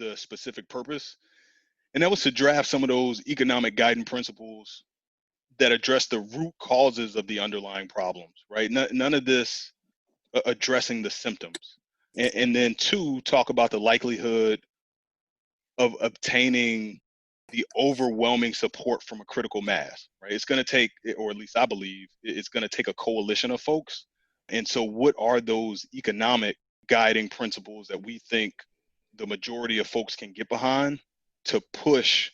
the specific purpose. And that was to draft some of those economic guiding principles that address the root causes of the underlying problems, right? None of this addressing the symptoms. And then two, talk about the likelihood of obtaining the overwhelming support from a critical mass, right? It's going to take, or at least I believe, it's going to take a coalition of folks. And so what are those economic guiding principles that we think the majority of folks can get behind to push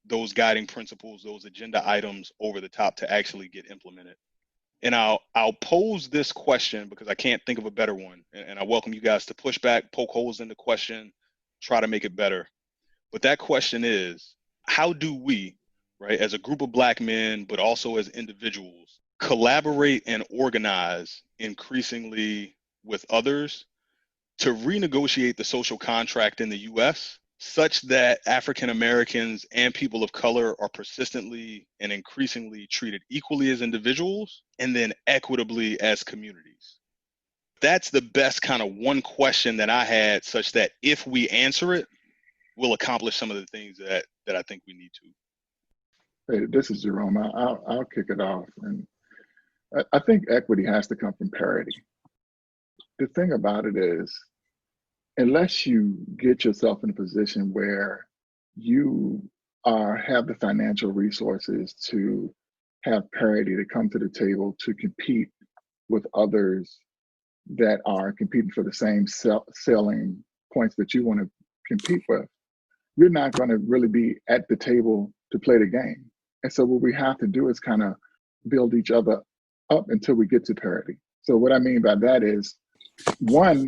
those guiding principles, those agenda items over the top to actually get implemented? And I'll pose this question because I can't think of a better one. And I welcome you guys to push back, poke holes in the question, try to make it better. But that question is, how do we, right, as a group of Black men, but also as individuals, collaborate and organize increasingly with others to renegotiate the social contract in the US such that African Americans and people of color are persistently and increasingly treated equally as individuals and then equitably as communities? That's the best kind of one question that I had, such that if we answer it, we'll accomplish some of the things that I think we need to. Hey, this is Jerome. I'll kick it off. And I think equity has to come from parity. The thing about it is, unless you get yourself in a position where you have the financial resources to have parity to come to the table to compete with others that are competing for the same selling points that you want to compete with, you're not going to really be at the table to play the game. And so what we have to do is kind of build each other up until we get to parity. So what I mean by that is, one,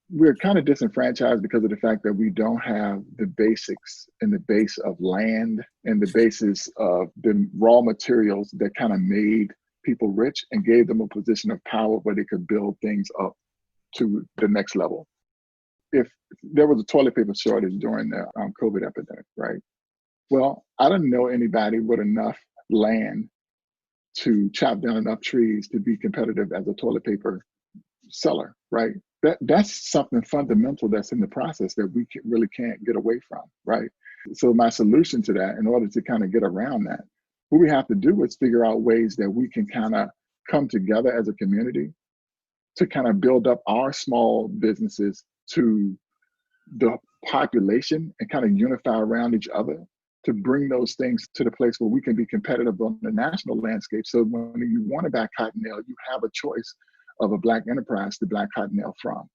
we're kind of disenfranchised because of the fact that we don't have the basics and the base of land and the basis of the raw materials that kind of made people rich and gave them a position of power where they could build things up to the next level. If there was a toilet paper shortage during the COVID epidemic, right? Well, I didn't know anybody with enough land to chop down enough trees to be competitive as a toilet paper seller, right? That's something fundamental that's in the process that we really can't get away from, right? So my solution to that, in order to kind of get around that, what we have to do is figure out ways that we can kind of come together as a community to kind of build up our small businesses to the population and kind of unify around each other to bring those things to the place where we can be competitive on the national landscape. So when you want to buy Cottonelle, you have a choice of a Black enterprise to buy Cottonelle from.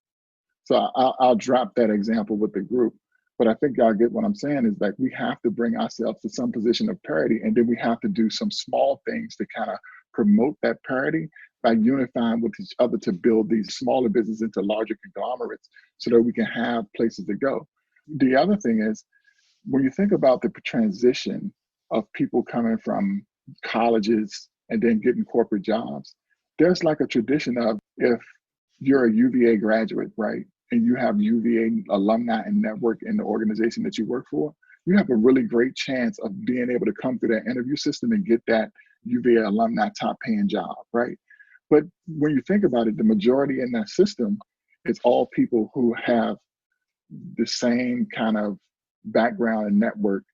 So I'll drop that example with the group, but I think y'all get what I'm saying is like we have to bring ourselves to some position of parity, and then we have to do some small things to kind of promote that parity by unifying with each other to build these smaller businesses into larger conglomerates so that we can have places to go. The other thing is, when you think about the transition of people coming from colleges and then getting corporate jobs, there's like a tradition of, if you're a UVA graduate, right, and you have UVA alumni and network in the organization that you work for, you have a really great chance of being able to come through that interview system and get that UVA alumni top paying job, right? But when you think about it, the majority in that system is all people who have the same kind of background and network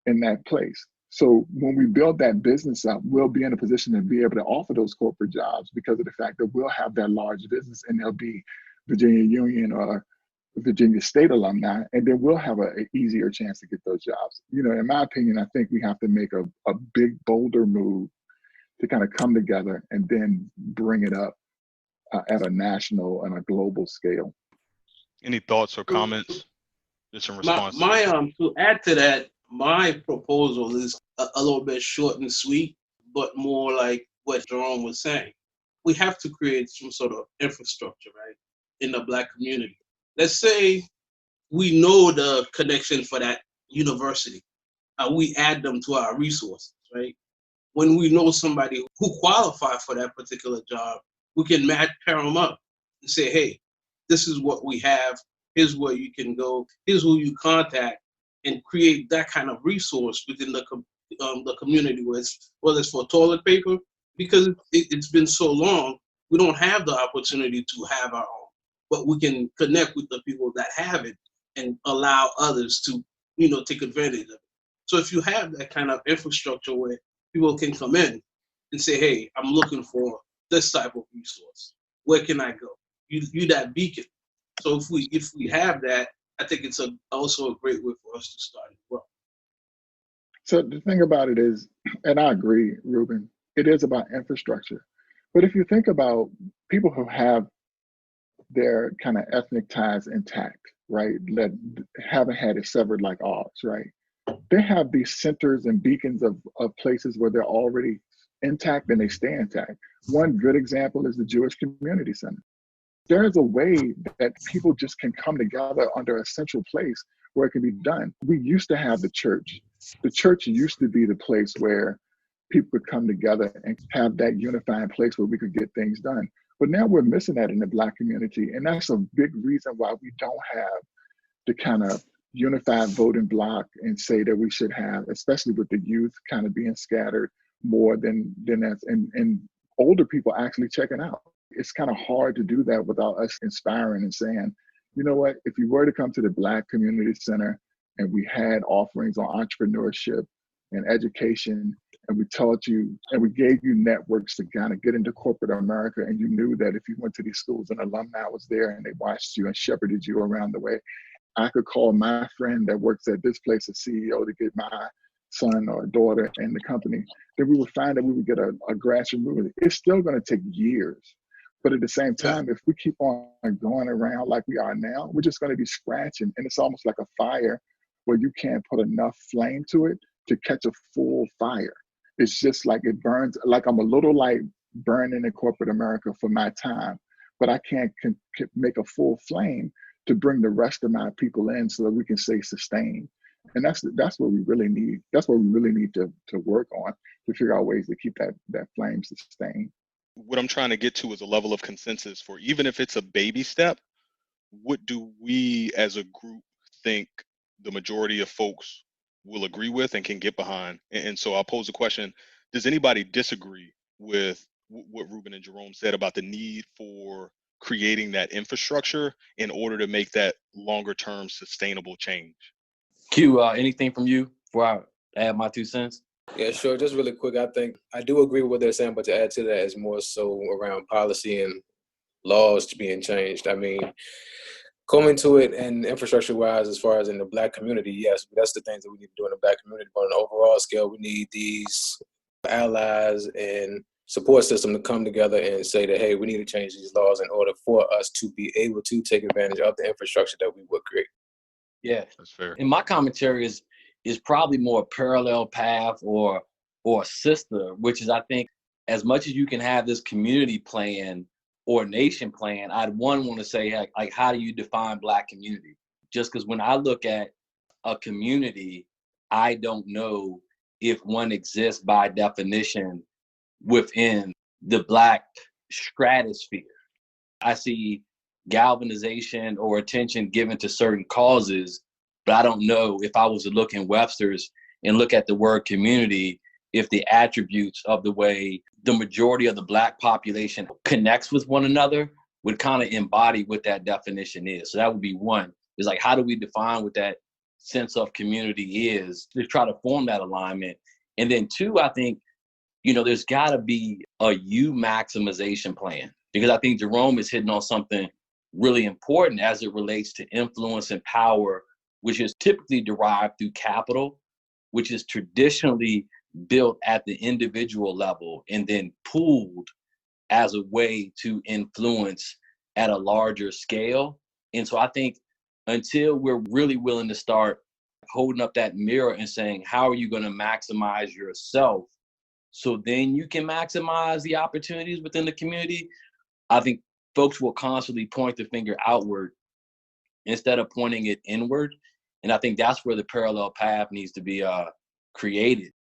in that place. So when we build that business up, we'll be in a position to be able to offer those corporate jobs because of the fact that we'll have that large business and they'll be Virginia Union or Virginia State alumni, and then we'll have an easier chance to get those jobs. You know, in my opinion, I think we have to make a big, bolder move to kind of come together and then bring it up at a national and a global scale. Any thoughts or comments? Just in response. To add to that, my proposal is a little bit short and sweet, but more like what Jerome was saying. We have to create some sort of infrastructure, right, in the Black community. Let's say we know the connection for that university. We add them to our resources, right? When we know somebody who qualifies for that particular job, we can pair them up and say, hey, this is what we have. Here's where you can go. Here's who you contact, and create that kind of resource within the community, whether it's for toilet paper, because it's been so long, we don't have the opportunity to have our own, but we can connect with the people that have it and allow others to, take advantage of it. So if you have that kind of infrastructure where people can come in and say, hey, I'm looking for this type of resource. Where can I go? You that beacon. So if we have that, I think it's also a great way for us to start as well. So the thing about it is, and I agree, Ruben, it is about infrastructure. But if you think about people who have their kind of ethnic ties intact, right, that haven't had it severed like ours, right? They have these centers and beacons of places where they're already intact and they stay intact. One good example is the Jewish Community Center. There is a way that people just can come together under a central place where it can be done. We used to have the church. The church used to be the place where people could come together and have that unifying place where we could get things done. But now we're missing that in the Black community. And that's a big reason why we don't have the kind of unified voting bloc and say that we should have, especially with the youth kind of being scattered more than that, and older people actually checking out. It's kind of hard to do that without us inspiring and saying, you know what, if you were to come to the Black Community Center and we had offerings on entrepreneurship and education, and we taught you and we gave you networks to kind of get into corporate America, and you knew that if you went to these schools, an alumni was there and they watched you and shepherded you around the way. I could call my friend that works at this place a CEO to get my son or daughter in the company. Then we would find that we would get a grassroots movement. It's still going to take years. But at the same time, if we keep on going around like we are now, we're just going to be scratching. And it's almost like a fire where you can't put enough flame to it to catch a full fire. It's just like it burns, like I'm a little light burning in corporate America for my time, but I can't make a full flame to bring the rest of my people in so that we can stay sustained. And that's what we really need. That's what we really need to work on, to figure out ways to keep that flame sustained. What I'm trying to get to is a level of consensus for, even if it's a baby step, what do we as a group think the majority of folks will agree with and can get behind? And so I'll pose a question. Does anybody disagree with what Ruben and Jerome said about the need for creating that infrastructure in order to make that longer term sustainable change? Q, anything from you before I add my 2 cents? Yeah, sure. Just really quick, I think I do agree with what they're saying, but to add to that is more so around policy and laws being changed. I mean, coming to it and infrastructure-wise, as far as in the Black community, yes, that's the things that we need to do in the Black community. But on an overall scale, we need these allies and support system to come together and say that, hey, we need to change these laws in order for us to be able to take advantage of the infrastructure that we would create. Yeah, that's fair. And my commentary is probably more a parallel path or a sister, which is, I think, as much as you can have this community plan or nation plan, I'd want to say, like, how do you define Black community? Just because when I look at a community, I don't know if one exists by definition within the Black stratosphere. I see galvanization or attention given to certain causes, but I don't know if I was to look in Webster's and look at the word community, if the attributes of the way the majority of the Black population connects with one another would kind of embody what that definition is. So that would be one. Is like, how do we define what that sense of community is to try to form that alignment? And then two, I think, there's got to be a you maximization plan, because I think Jerome is hitting on something really important as it relates to influence and power, which is typically derived through capital, which is traditionally built at the individual level and then pooled as a way to influence at a larger scale. And so I think until we're really willing to start holding up that mirror and saying, how are you going to maximize yourself so then you can maximize the opportunities within the community, I think folks will constantly point the finger outward instead of pointing it inward. And I think that's where the parallel path needs to be created.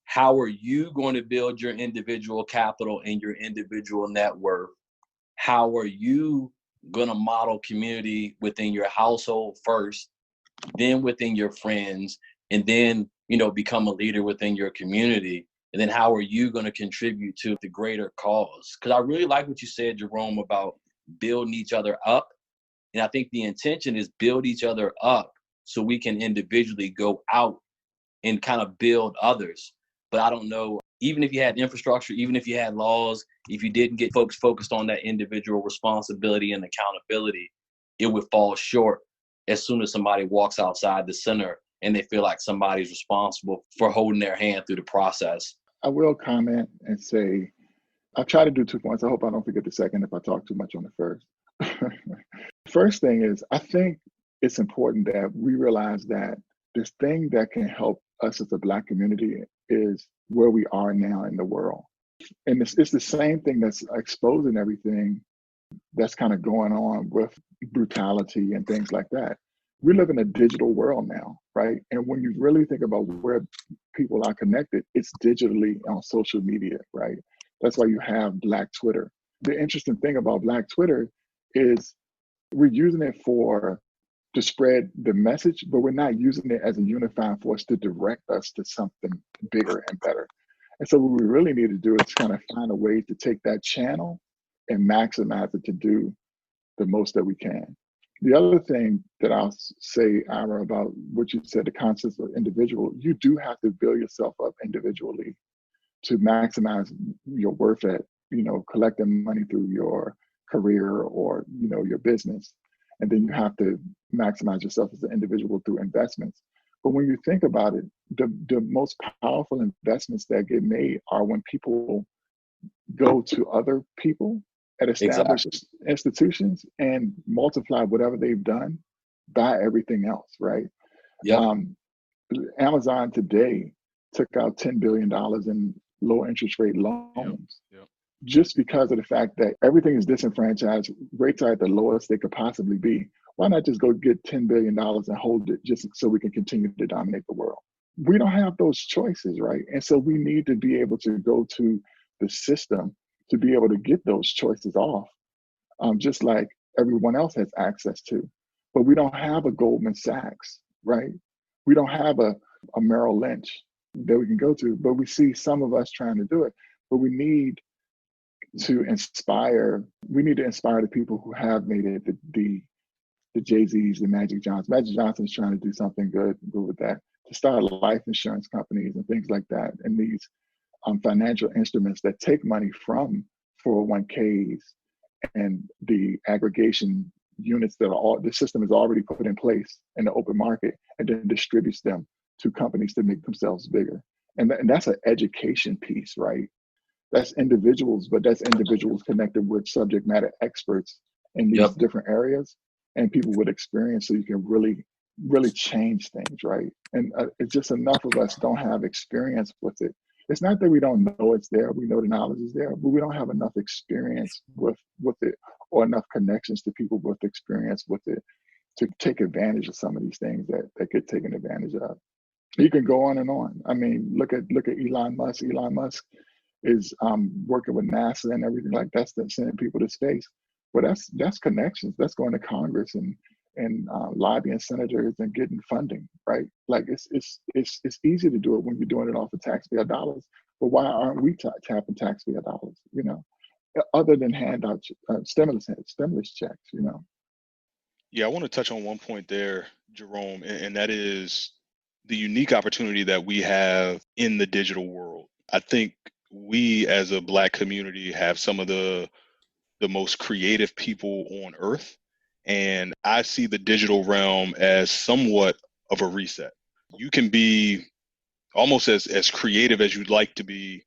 How are you going to build your individual capital and your individual net worth? How are you going to model community within your household first, then within your friends, and then, become a leader within your community? And then how are you going to contribute to the greater cause? Because I really like what you said, Jerome, about building each other up And I think the intention is build each other up so we can individually go out and kind of build others. But I don't know, even if you had infrastructure, even if you had laws, if you didn't get folks focused on that individual responsibility and accountability, it would fall short as soon as somebody walks outside the center and they feel like somebody's responsible for holding their hand through the process. I will comment and say, I'll try to do 2 points. I hope I don't forget the second if I talk too much on the first. First thing is, I think it's important that we realize that this thing that can help us as a Black community is where we are now in the world. And it's the same thing that's exposing everything that's kind of going on with brutality and things like that. We live in a digital world now, right? And when you really think about where people are connected, it's digitally on social media, right? That's why you have Black Twitter. The interesting thing about Black Twitter is we're using it to spread the message, but we're not using it as a unifying force to direct us to something bigger and better. And so what we really need to do is kind of find a way to take that channel and maximize it to do the most that we can. The other thing that I'll say, Ira, about what you said, the concept of individual, you do have to build yourself up individually to maximize your worth at, collecting money through your career or, your business. And then you have to maximize yourself as an individual through investments. But when you think about it, the most powerful investments that get made are when people go to other people at established institutions and multiply whatever they've done by everything else, right? Yep. Amazon today took out $10 billion in low interest rate loans. Yep. Just because of the fact that everything is disenfranchised, rates are at the lowest they could possibly be. Why not just go get $10 billion and hold it just so we can continue to dominate the world? We don't have those choices, right? And so we need to be able to go to the system to be able to get those choices off, just like everyone else has access to. But we don't have a Goldman Sachs, right? We don't have a Merrill Lynch that we can go to, but we see some of us trying to do it. But we need to inspire the people who have made it, the Jay-Z's, the Magic Johnsons. Magic Johnson's trying to do something good with that, to start life insurance companies and things like that, and these financial instruments that take money from 401ks and the aggregation units that the system is already put in place in the open market, and then distributes them to companies to make themselves bigger. And that's an education piece, right? That's individuals, but that's individuals connected with subject matter experts in these different areas and people with experience, so you can really, really change things, right? And it's just enough of us don't have experience with it. It's not that we don't know it's there, we know the knowledge is there, but we don't have enough experience with it, or enough connections to people with experience with it to take advantage of some of these things that get taken advantage of. You can go on and on. I mean, look at Elon Musk. Elon Musk is working with NASA and everything like that, sending people to space. Well, that's connections. That's going to Congress and lobbying senators and getting funding, right? Like it's easy to do it when you're doing it off of taxpayer dollars. But why aren't we tapping taxpayer dollars? Other than hand out stimulus checks. Yeah, I want to touch on one point there, Jerome, and that is the unique opportunity that we have in the digital world. I think we as a Black community have some of the most creative people on earth. And I see the digital realm as somewhat of a reset. You can be almost as creative as you'd like to be,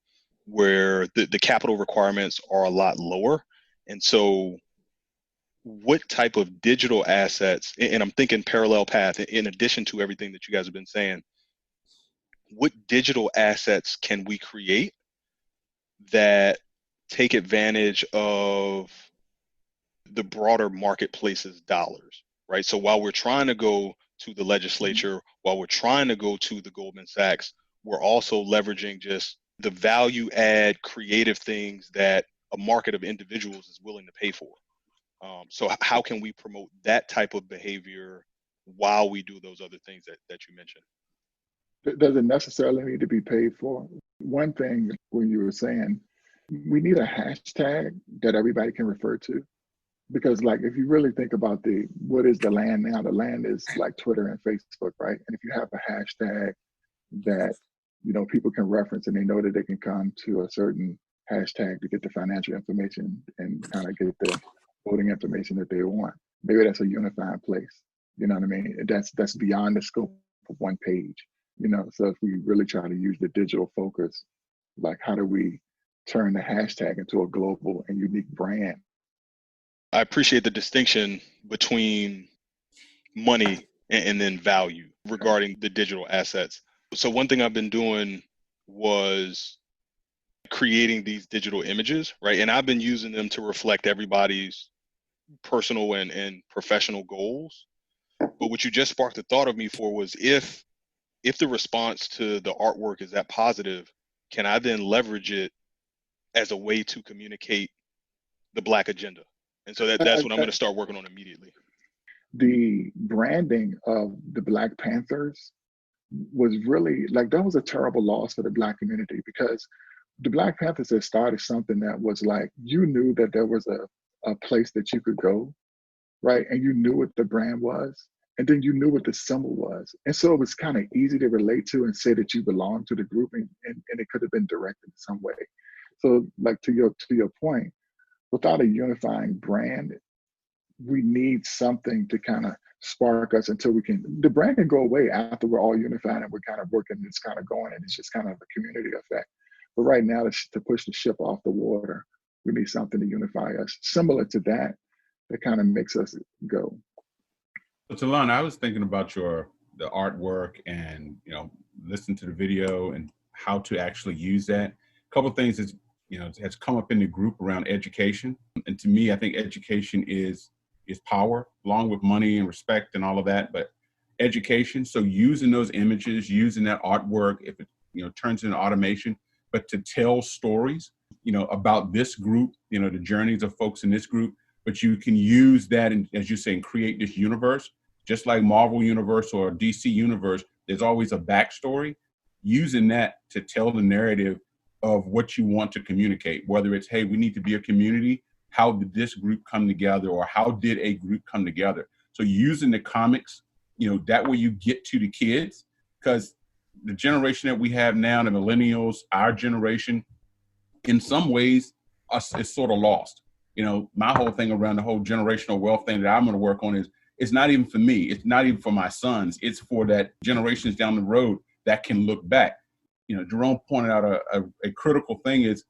where the capital requirements are a lot lower. And so what type of digital assets, and I'm thinking parallel path, in addition to everything that you guys have been saying, what digital assets can we create that take advantage of the broader marketplace's dollars, right? So while we're trying to go to the legislature, while we're trying to go to the Goldman Sachs, we're also leveraging just the value add creative things that a market of individuals is willing to pay for. So how can we promote that type of behavior while we do those other things that you mentioned? Does it necessarily need to be paid for? One thing when you were saying, we need a hashtag that everybody can refer to. Because like if you really think about what is the land now, the land is like Twitter and Facebook, right? And if you have a hashtag that people can reference and they know that they can come to a certain hashtag to get the financial information and kind of get the voting information that they want. Maybe that's a unifying place. You know what I mean? That's beyond the scope of one page. So if we really try to use the digital focus, like how do we turn the hashtag into a global and unique brand? I appreciate the distinction between money and then value regarding the digital assets. So one thing I've been doing was creating these digital images, right? And I've been using them to reflect everybody's personal and professional goals. But what you just sparked the thought of me for was if the response to the artwork is that positive, can I then leverage it as a way to communicate the Black agenda? And so that's what I'm going to start working on immediately. The branding of the Black Panthers was really like, that was a terrible loss for the Black community, because the Black Panthers had started something that was like, you knew that there was a place that you could go, right? And you knew what the brand was, and then you knew what the symbol was. And so it was kind of easy to relate to and say that you belong to the group, and it could have been directed in some way. So like to your point, without a unifying brand, we need something to kind of spark us until the brand can go away after we're all unified and we're kind of working, it's kind of going, and it's just kind of a community effect. But right now, to push the ship off the water, we need something to unify us, similar to that kind of makes us go. So Talon, I was thinking about the artwork and, listen to the video and how to actually use that. A couple of things has come up in the group around education. And to me, I think education is power, along with money and respect and all of that, but education. So using those images, using that artwork, if it, turns into automation, but to tell stories, about this group, the journeys of folks in this group, but you can use that, and as you say, and create this universe, just like Marvel Universe or DC Universe, there's always a backstory. Using that to tell the narrative of what you want to communicate, whether it's, hey, we need to be a community. How did this group come together, or how did a group come together? So using the comics, that way you get to the kids, because the generation that we have now, the millennials, our generation, in some ways, is sort of lost. My whole thing around the whole generational wealth thing that I'm going to work on is, it's not even for me. It's not even for my sons. It's for that generations down the road that can look back. Jerome pointed out a critical thing is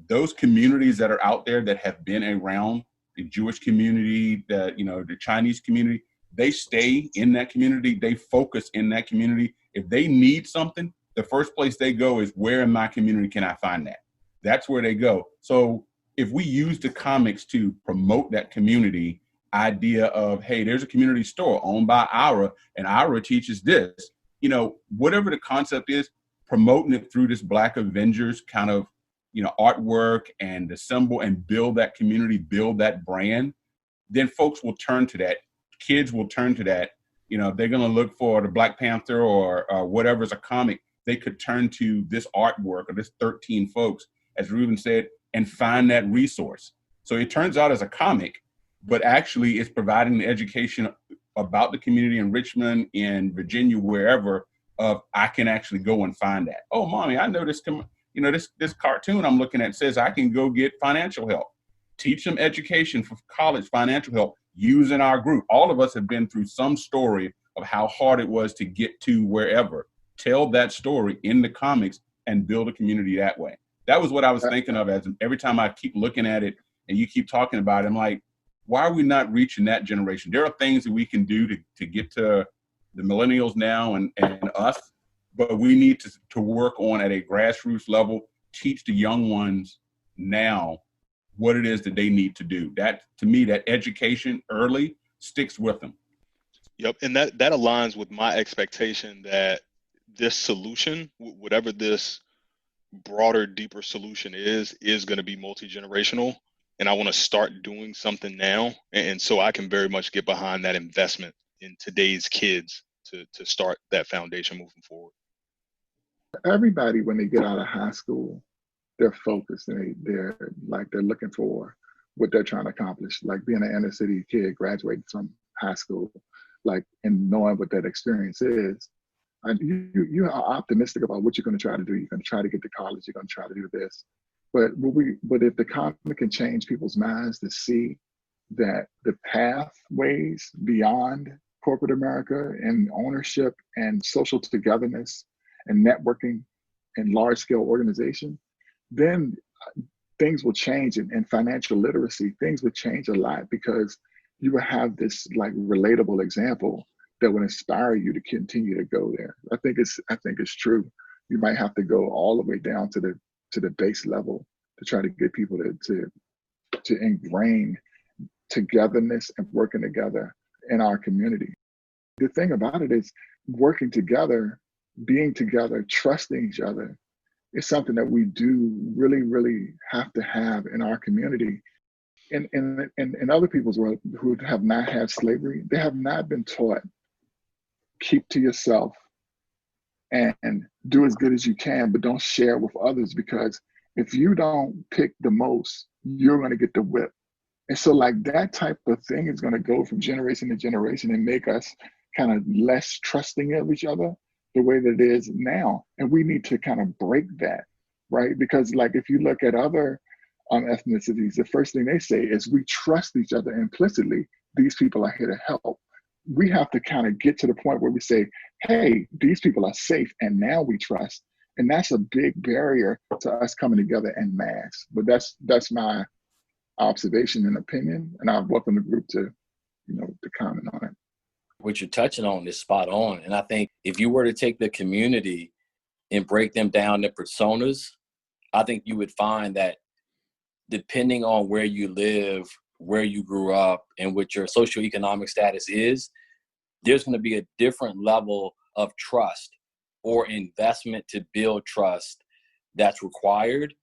those communities that are out there that have been around, the Jewish community, the Chinese community, they stay in that community. They focus in that community. If they need something, the first place they go is, where in my community can I find that? That's where they go. So if we use the comics to promote that community idea of, hey, there's a community store owned by Ira, and Ira teaches this, whatever the concept is, promoting it through this Black Avengers kind of, artwork and the symbol, and build that community, build that brand, then folks will turn to that. Kids will turn to that. They're going to look for the Black Panther or whatever's a comic. They could turn to this artwork or this 13 folks, as Ruben said, and find that resource. So it turns out as a comic, but actually it's providing the education about the community in Richmond, in Virginia, wherever, of I can actually go and find that. Oh, mommy, I know this, this cartoon I'm looking at says I can go get financial help. Teach them education for college financial help using our group. All of us have been through some story of how hard it was to get to wherever. Tell that story in the comics and build a community that way. That was what I was thinking of, as every time I keep looking at it and you keep talking about it, I'm like, why are we not reaching that generation? There are things that we can do to get to the millennials now and us, but we need to work on at a grassroots level, teach the young ones now what it is that they need to do. That, to me, that education early sticks with them. Yep, and that aligns with my expectation that this solution, whatever this broader, deeper solution is going to be multi-generational. And I want to start doing something now. And so I can very much get behind that investment in today's kids to start that foundation moving forward. Everybody, when they get out of high school, they're focused and they're looking for what they're trying to accomplish, like being an inner city kid graduating from high school, like, and knowing what that experience is. And you are optimistic about what you're going to try to do. You're going to try to get to college. You're going to try to do this. But if the comic can change people's minds to see that the pathways beyond corporate America and ownership and social togetherness and networking and large scale organization, then things will change. And financial literacy, things would change a lot, because you will have this like relatable example that would inspire you to continue to go there. I think it's true. You might have to go all the way down to the base level to try to get people to ingrain togetherness and working together in our community. The thing about it is, working together, being together, trusting each other is something that we do really, really have to have in our community. In other people's world who have not had slavery, they have not been taught, keep to yourself and do as good as you can, but don't share with others, because if you don't pick the most, you're going to get the whip. And so like that type of thing is going to go from generation to generation and make us kind of less trusting of each other the way that it is now. And we need to kind of break that, right? Because like if you look at other ethnicities, the first thing they say is we trust each other implicitly. These people are here to help. We have to kind of get to the point where we say, hey, these people are safe, and now we trust. And that's a big barrier to us coming together en masse. But that's my observation and opinion, and I welcome the group to comment on it. What you're touching on is spot on. And I think if you were to take the community and break them down to personas, I think you would find that depending on where you live, where you grew up, and what your socioeconomic status is, there's going to be a different level of trust or investment to build trust that's required.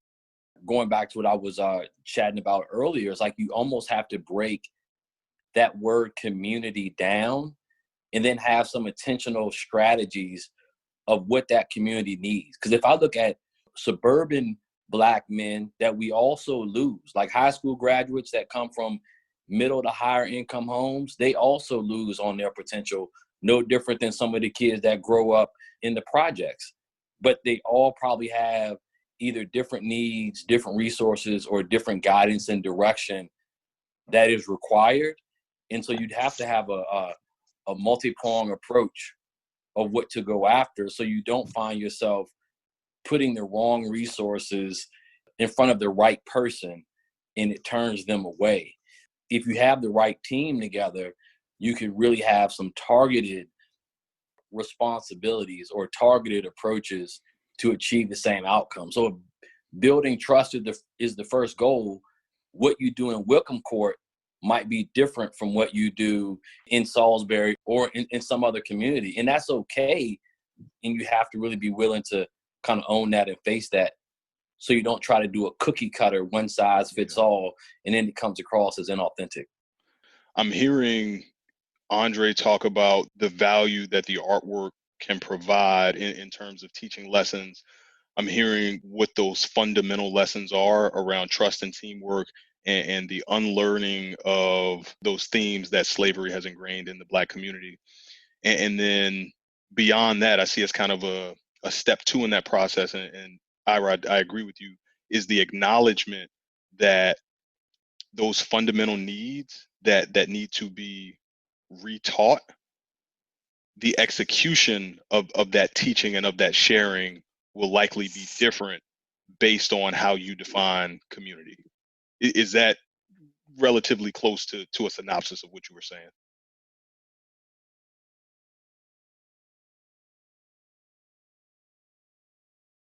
Going back to what I was chatting about earlier, it's like you almost have to break that word community down and then have some intentional strategies of what that community needs. Because if I look at suburban Black men that we also lose, like high school graduates that come from middle to higher income homes, they also lose on their potential, no different than some of the kids that grow up in the projects. But they all probably have either different needs, different resources, or different guidance and direction that is required. And so you'd have to have a multi-pronged approach of what to go after, so you don't find yourself putting the wrong resources in front of the right person and it turns them away. If you have the right team together, you can really have some targeted responsibilities or targeted approaches to achieve the same outcome. So building trust is the first goal. What you do in Wickham Court might be different from what you do in Salisbury or in some other community. And that's okay. And you have to really be willing to kind of own that and face that, so you don't try to do a cookie cutter, one size fits all, and then it comes across as inauthentic. I'm hearing Andre talk about the value that the artwork can provide in terms of teaching lessons. I'm hearing what those fundamental lessons are around trust and teamwork, and the unlearning of those themes that slavery has ingrained in the Black community. And then beyond that, I see as kind of a step two in that process, and Ira, I agree with you, is the acknowledgement that those fundamental needs that need to be retaught, the execution of that teaching and of that sharing will likely be different based on how you define community. Is that relatively close to a synopsis of what you were saying?